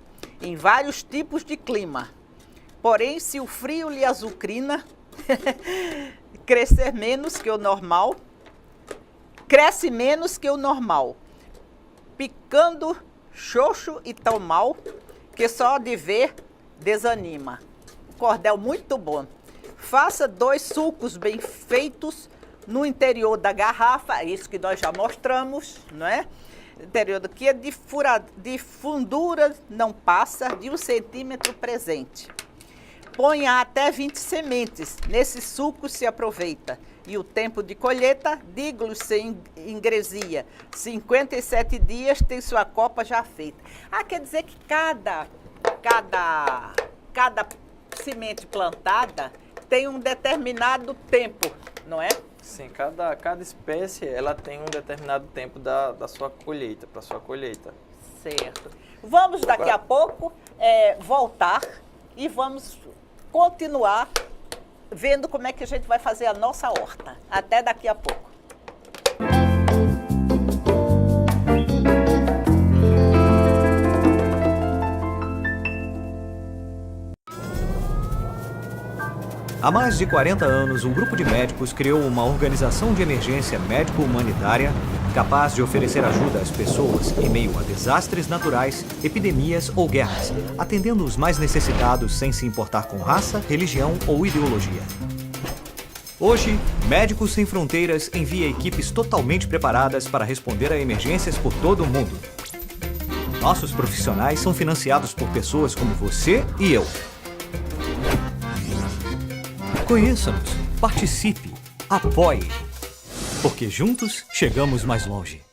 em vários tipos de clima. Porém, se o frio lhe azucrina, cresce menos que o normal, picando xoxo e tão mal, que só de ver desanima. Cordel muito bom. Faça 2 sulcos bem feitos no interior da garrafa, isso que nós já mostramos, não é? Interior daqui é de fundura não passa de 1 centímetro presente. Ponha até 20 sementes, nesse suco se aproveita. E o tempo de colheita, digo-lhe sem ingresia, 57 dias tem sua copa já feita. Quer dizer que cada semente plantada tem um determinado tempo, não é? Sim, cada espécie ela tem um determinado tempo da sua colheita, para sua colheita. Certo. Vamos daqui a pouco voltar e vamos continuar vendo como é que a gente vai fazer a nossa horta. Até daqui a pouco. Há mais de 40 anos, um grupo de médicos criou uma organização de emergência médico-humanitária capaz de oferecer ajuda às pessoas em meio a desastres naturais, epidemias ou guerras, atendendo os mais necessitados sem se importar com raça, religião ou ideologia. Hoje, Médicos Sem Fronteiras envia equipes totalmente preparadas para responder a emergências por todo o mundo. Nossos profissionais são financiados por pessoas como você e eu. Conheça-nos, participe, apoie, porque juntos chegamos mais longe.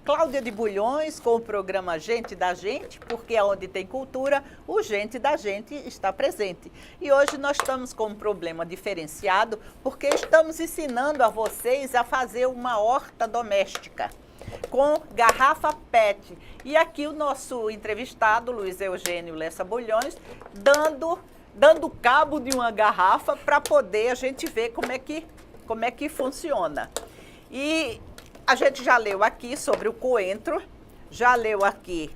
Cláudia de Bulhões com o programa Gente da Gente, porque onde tem cultura, o Gente da Gente está presente. E hoje nós estamos com um problema diferenciado, porque estamos ensinando a vocês a fazer uma horta doméstica com garrafa PET. E aqui o nosso entrevistado, Luiz Eugênio Lessa Bulhões, dando cabo de uma garrafa para poder a gente ver como é que funciona. E a gente já leu aqui sobre o coentro, já leu aqui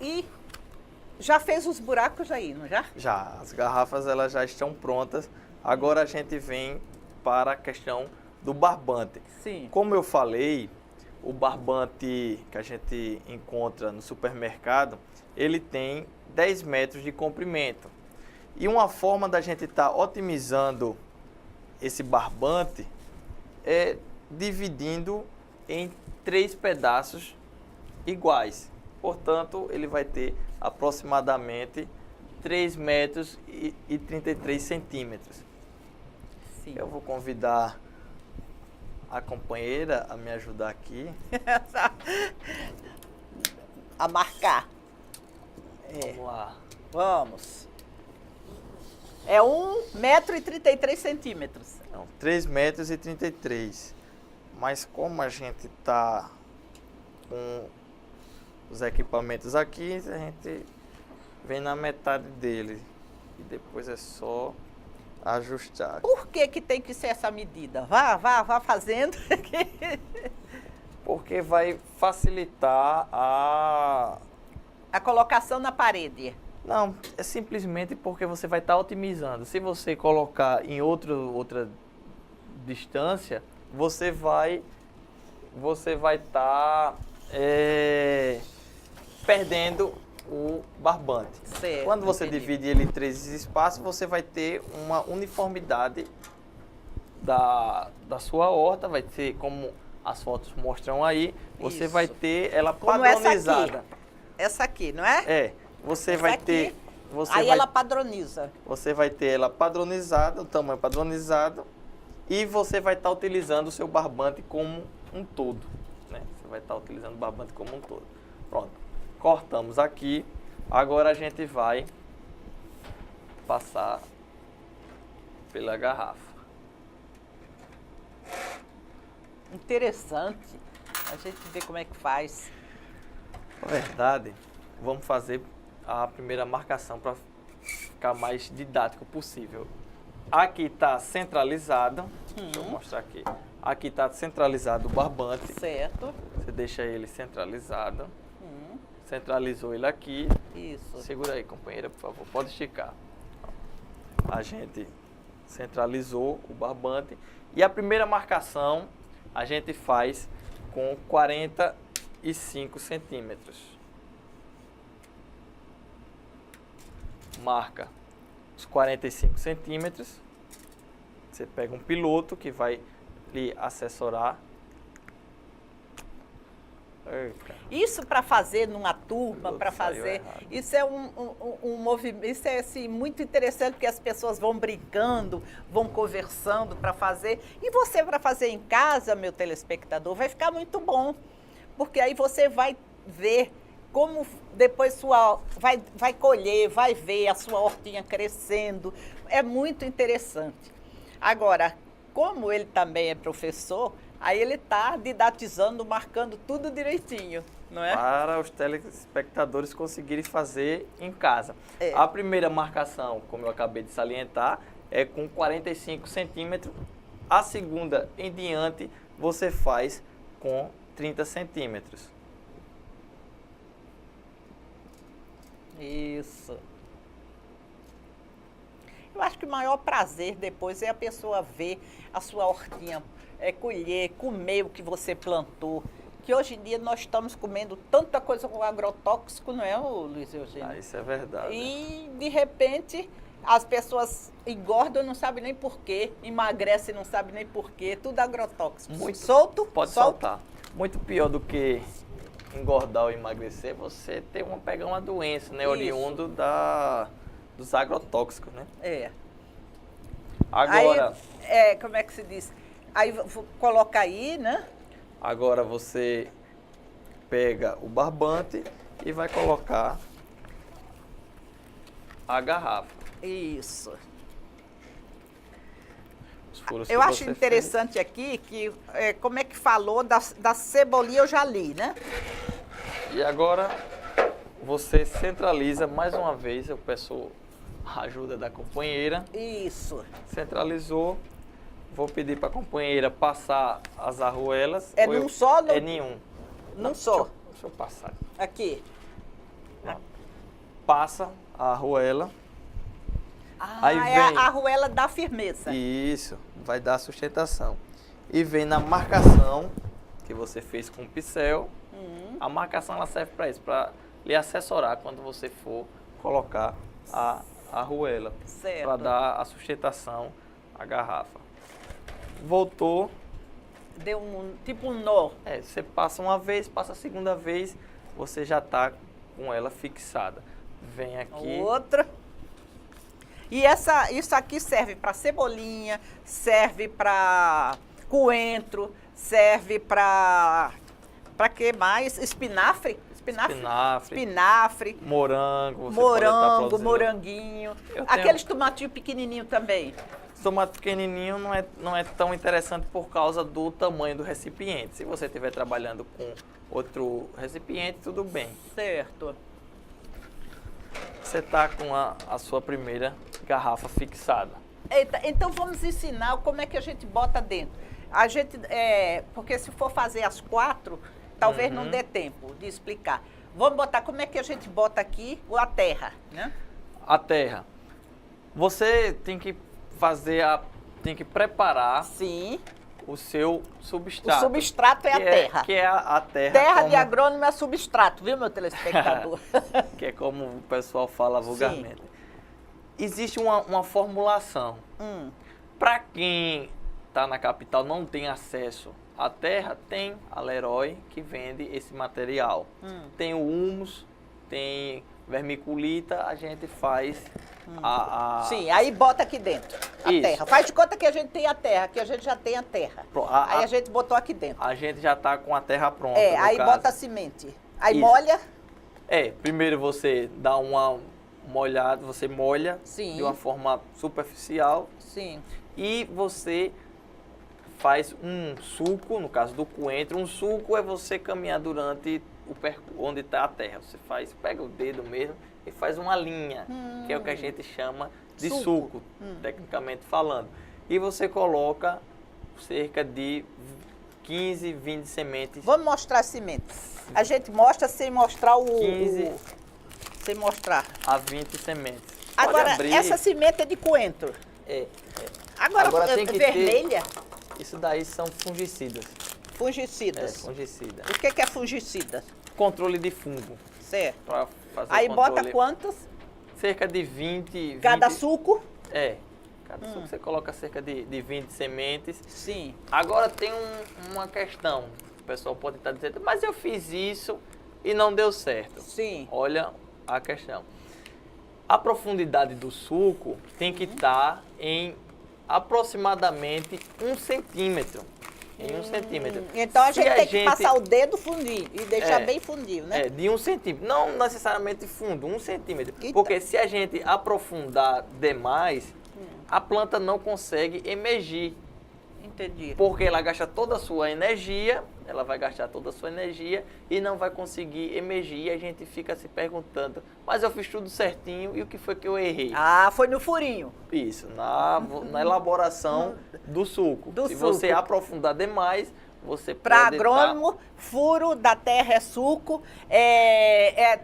e já fez os buracos aí, não já? Já, as garrafas elas já estão prontas. Agora a gente vem para a questão do barbante. Sim. Como eu falei, o barbante que a gente encontra no supermercado, ele tem 10 metros de comprimento. E uma forma da gente estar otimizando esse barbante é dividindo em 3 pedaços iguais. Portanto, ele vai ter aproximadamente 3 metros e 33 centímetros. Sim. Eu vou convidar a companheira a me ajudar aqui. A marcar. Vamos lá. Vamos. É 1,33 metro. Não, 3 metros e 33. Mas como a gente está com os equipamentos aqui, a gente vem na metade dele. E depois é só ajustar. Por que tem que ser essa medida? Vá fazendo. Porque vai facilitar a colocação na parede. Não, é simplesmente porque você vai estar otimizando. Se você colocar em outra distância, você vai estar perdendo o barbante. Certo, Quando você entendi. divide ele em 3 espaços, você vai ter uma uniformidade da sua horta, vai ter, como as fotos mostram aí, você Isso. vai ter ela Como padronizada. Essa aqui, não é? Você Essa vai aqui, ter... Você aí vai, ela padroniza. você vai ter ela padronizada, o tamanho padronizado, e você vai estar utilizando o seu barbante como um todo, né? Você vai estar utilizando o barbante como um todo. Pronto. Cortamos aqui. Agora a gente vai passar pela garrafa. Interessante. A gente vê como é que faz. Na verdade, vamos fazer a primeira marcação para ficar mais didático possível. Aqui está centralizado. Deixa eu mostrar aqui. Aqui está centralizado o barbante. Certo. Você deixa ele centralizado. Centralizou ele aqui. Isso. Segura aí, companheira, por favor. Pode esticar. A gente centralizou o barbante. E a primeira marcação a gente faz com 45 centímetros. Marca os 45 centímetros. Você pega um piloto que vai lhe assessorar. Eita. Isso para fazer numa turma, Tudo para saiu fazer. errado. Isso é um movimento, isso é assim, muito interessante, porque as pessoas vão brincando, vão conversando para fazer. E você, para fazer em casa, meu telespectador, vai ficar muito bom. Porque aí você vai ver como depois vai colher, vai ver a sua hortinha crescendo. É muito interessante. Agora, como ele também é professor, aí ele está didatizando, marcando tudo direitinho, não é? Para os telespectadores conseguirem fazer em casa. É. A primeira marcação, como eu acabei de salientar, é com 45 centímetros. A segunda em diante, você faz com 30 centímetros. Isso. Eu acho que o maior prazer depois é a pessoa ver a sua hortinha, colher, comer o que você plantou. Que hoje em dia nós estamos comendo tanta coisa com agrotóxico, não é, Luiz Eugênio? Isso é verdade. E, de repente, as pessoas engordam, não sabem nem por quê, emagrecem, não sabem nem por quê, tudo agrotóxico. Muito. Solto? Pode soltar. Muito pior do que engordar ou emagrecer, você pegar uma doença, né? Isso. Oriundo dos agrotóxicos, né? É. Agora, Aí, como é que se diz? Aí coloca aí, né? agora você pega o barbante e vai colocar a garrafa. Isso. Os furos Eu que acho você interessante aqui que, como é que falou da cebolinha, eu já li, né? fez. E agora você centraliza mais uma vez, eu peço a ajuda da companheira. Isso. Centralizou. Vou pedir para a companheira passar as arruelas. É ou num só? É nenhum. Num só. Deixa eu passar. Aqui. Passa a arruela. Aí É vem. a arruela da firmeza. Isso, vai dar sustentação. E vem na marcação que você fez com o pincel. A marcação ela serve para isso, para lhe assessorar quando você for colocar a arruela. Certo. Para dar a sustentação à garrafa. Voltou. Deu tipo um nó. Você passa uma vez, passa a segunda vez, você já está com ela fixada. Vem aqui. Outra. E isso aqui serve para cebolinha, serve para coentro, serve para que mais? Espinafre? Espinafre. Morango. Você Morango, pode estar produzindo. moranguinho. Eu tenho- Aqueles tomatinhos pequenininhos também. Tomate pequenininho não é tão interessante por causa do tamanho do recipiente. Se você estiver trabalhando com outro recipiente, tudo bem. Certo. Você está com a sua primeira garrafa fixada. Eita, então vamos ensinar como é que a gente bota dentro. A gente, porque se for fazer as 4, talvez não dê tempo de explicar. Vamos botar como é que a gente bota aqui a terra, né? A terra. Você tem que tem que preparar Sim. o seu substrato. O substrato é a terra. Que é a terra. Terra como, de agrônomo é substrato, viu, meu telespectador? que é como o pessoal fala vulgarmente. Existe uma formulação. Para quem está na capital não tem acesso à terra, tem a Leroy que vende esse material. Tem o humus, tem vermiculita, a gente faz Sim, aí bota aqui dentro a Isso. terra. Faz de conta que a gente tem a terra, que a gente já tem a terra. Aí a gente botou aqui dentro. A gente já está com a terra pronta. Aí no caso. bota a semente. Aí Isso. molha. Primeiro você dá uma molhada, você molha Sim. de uma forma superficial Sim. e você faz um suco, no caso do coentro. Um suco é você caminhar durante onde está a terra. Você pega o dedo mesmo e faz uma linha, que é o que a gente chama de suco, tecnicamente falando. E você coloca cerca de 15, 20 sementes. Vamos mostrar as sementes. A gente mostra sem mostrar 15 sem mostrar. a 20 sementes. Pode Agora, abrir. essa semente é de coentro. Agora tem que vermelha, Isso daí são fungicidas. fungicidas. Fungicida. O que é fungicida? Controle de fungo. Certo. Pra fazer Aí o bota controle. quantas? Cerca de 20. Cada 20 suco? Cada suco você coloca cerca de 20 sementes. Sim. Agora tem uma questão. O pessoal pode estar dizendo, mas eu fiz isso e não deu certo. Sim. Olha a questão. A profundidade do suco tem que estar em aproximadamente 1 centímetro. Em 1 centímetro. Então a Se gente tem que passar o dedo fundir e deixar bem fundido, né? De 1 centímetro. Não necessariamente fundo, 1 centímetro. Eita. Porque se a gente aprofundar demais, a planta não consegue emergir. Entendi. Porque ela gasta toda a sua energia, ela vai gastar toda a sua energia e não vai conseguir emergir. E a gente fica se perguntando, mas eu fiz tudo certinho e o que foi que eu errei? Ah, foi no furinho. Isso, na elaboração do suco. Se você aprofundar demais, você Para pode agrônomo, furo da terra é suco,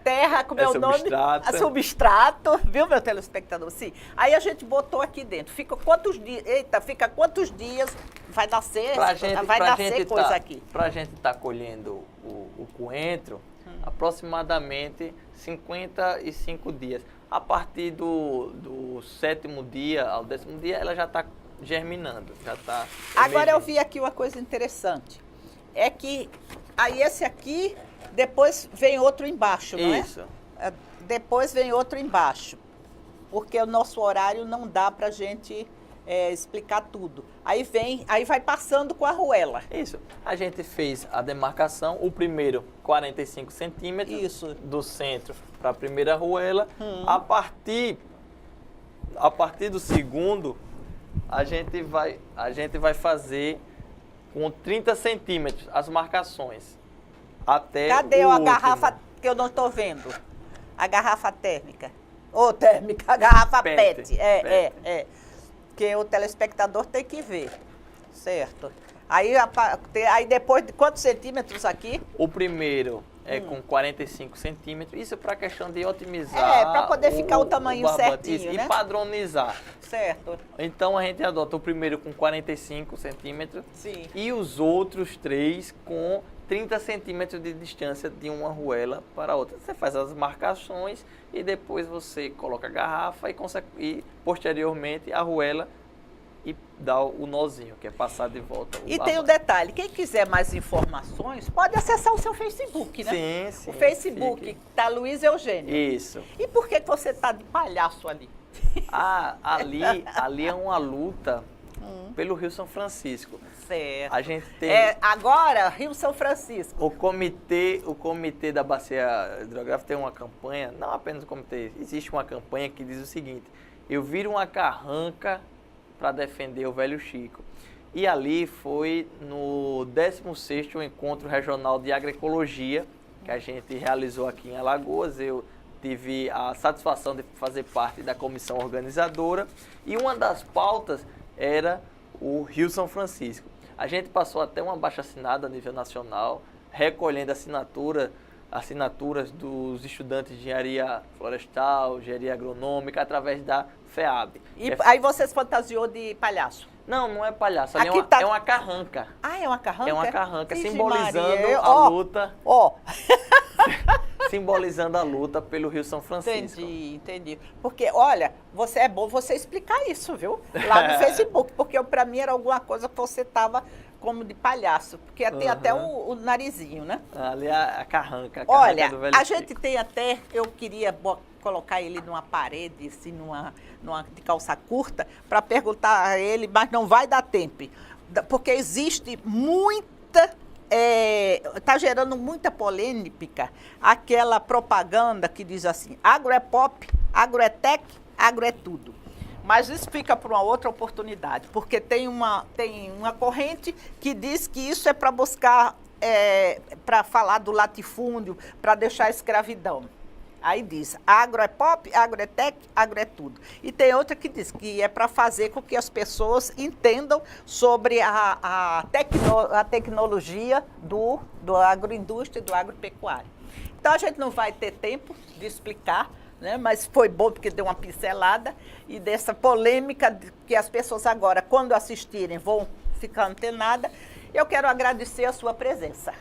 terra, como é o nome? substrato. Substrato, viu, meu telespectador? Sim. Aí a gente botou aqui dentro. Fica quantos dias? Eita, fica quantos dias? Vai nascer, coisa aqui. Para a gente estar colhendo o coentro, aproximadamente 55 dias. A partir do 7º dia ao 10º dia, ela já está germinando, já está. Agora eu vi aqui uma coisa interessante. É que aí esse aqui, depois vem outro embaixo, não é? Isso. Depois vem outro embaixo. Porque o nosso horário não dá para a gente explicar tudo. Aí vai passando com a arruela. Isso. A gente fez a demarcação, o primeiro 45 centímetros Isso. do centro para a primeira arruela. A partir do segundo, a gente vai fazer com 30 centímetros as marcações. Até Cadê o a último. garrafa que eu não estou vendo? A garrafa térmica. Térmica, a garrafa PET. PET. Porque o telespectador tem que ver, certo? Aí depois de quantos centímetros aqui? O primeiro é com 45 centímetros. Isso é para questão de otimizar. Para poder ficar o tamanho certinho, né? E padronizar. Certo. Então a gente adota o primeiro com 45 centímetros. Sim. E os outros 3 com 30 centímetros de distância de uma arruela para a outra. Você faz as marcações e depois você coloca a garrafa e posteriormente a arruela e dá o nozinho, que é passar de volta. E tem um detalhe, quem quiser mais informações, pode acessar o seu Facebook, né? Sim. O Facebook tá Luiz Eugênio. Isso. E por que você tá de palhaço ali? Ali é uma luta pelo Rio São Francisco. Certo. A gente tem... agora, Rio São Francisco. O comitê da Bacia Hidrográfica tem uma campanha, não apenas o comitê, existe uma campanha que diz o seguinte: eu viro uma carranca para defender o Velho Chico. E ali foi no 16º Encontro Regional de Agroecologia, que a gente realizou aqui em Alagoas. Eu tive a satisfação de fazer parte da comissão organizadora e uma das pautas era o Rio São Francisco. A gente passou até uma abaixo-assinada a nível nacional, recolhendo assinaturas dos estudantes de engenharia florestal, engenharia agronômica, através da FEAB. E aí você se fantasiou de palhaço? Não é palhaço, ali é uma carranca. É uma carranca? É uma carranca, Vixe, simbolizando Maria. a luta. Simbolizando a luta pelo Rio São Francisco. Entendi. Porque, olha, é bom você explicar isso, viu? Lá no Facebook, porque para mim era alguma coisa que você tava como de palhaço, porque tem até o narizinho, né? Ali é a carranca olha, do Velho a Chico. gente tem até, eu queria colocar ele numa parede, assim, de calça curta, para perguntar a ele, mas não vai dar tempo, porque existe muita... Está gerando muita polêmica aquela propaganda que diz assim, agro é pop, agro é tech, agro é tudo. Mas isso fica para uma outra oportunidade, porque tem uma corrente que diz que isso é para buscar, para falar do latifúndio, para deixar a escravidão. Aí diz, agro é pop, agro é tech, agro é tudo. E tem outra que diz que é para fazer com que as pessoas entendam sobre a tecnologia do agroindústria e do agropecuário. Então, a gente não vai ter tempo de explicar, né? Mas foi bom porque deu uma pincelada e dessa polêmica que as pessoas agora, quando assistirem, vão ficar antenadas. Eu quero agradecer a sua presença.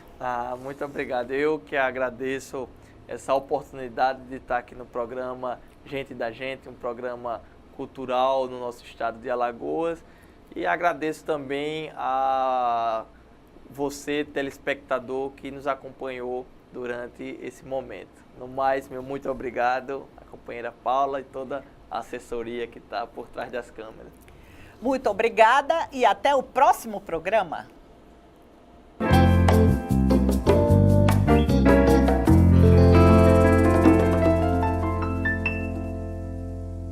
Muito obrigado. Eu que agradeço essa oportunidade de estar aqui no programa Gente da Gente, um programa cultural no nosso estado de Alagoas. E agradeço também a você, telespectador, que nos acompanhou durante esse momento. No mais, meu muito obrigado, a companheira Paula e toda a assessoria que está por trás das câmeras. Muito obrigada e até o próximo programa.